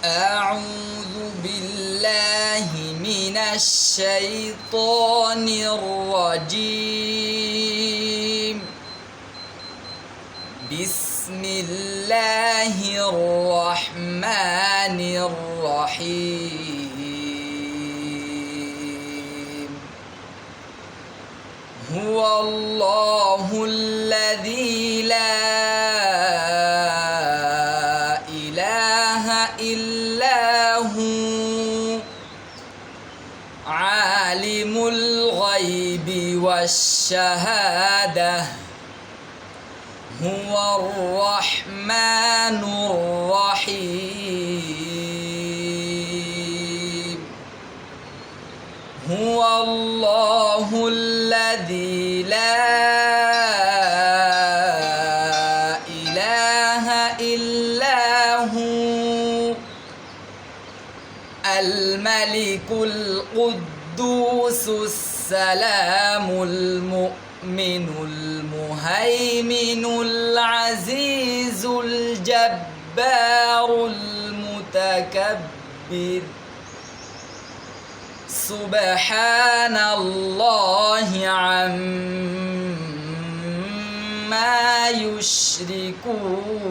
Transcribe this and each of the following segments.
أعوذ بالله من الشيطان الرجيم. بسم الله الرحمن الرحيم. هو الله الذي لا إله إلا هو عالم الغيب والشهادة هو الرحمن الرحيم. هو الله الذي لا إله إلا هو الملك القدوس السلام المؤمن المهيمن العزيز الجبار المتكبر. سبحان الله عما يشركون.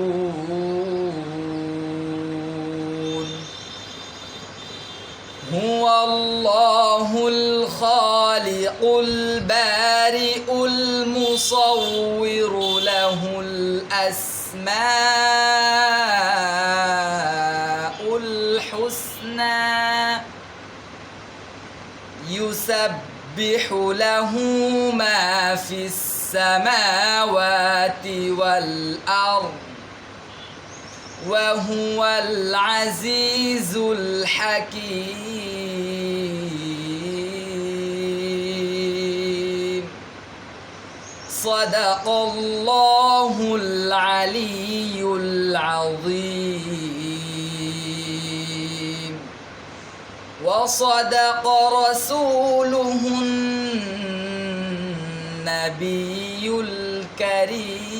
هو الله الخالق البارئ المصور له الأسماء الحسنى يسبح له ما في السماوات والأرض وهو العزيز الحكيم. صدق الله العلي العظيم وصدق رسوله النبي الكريم.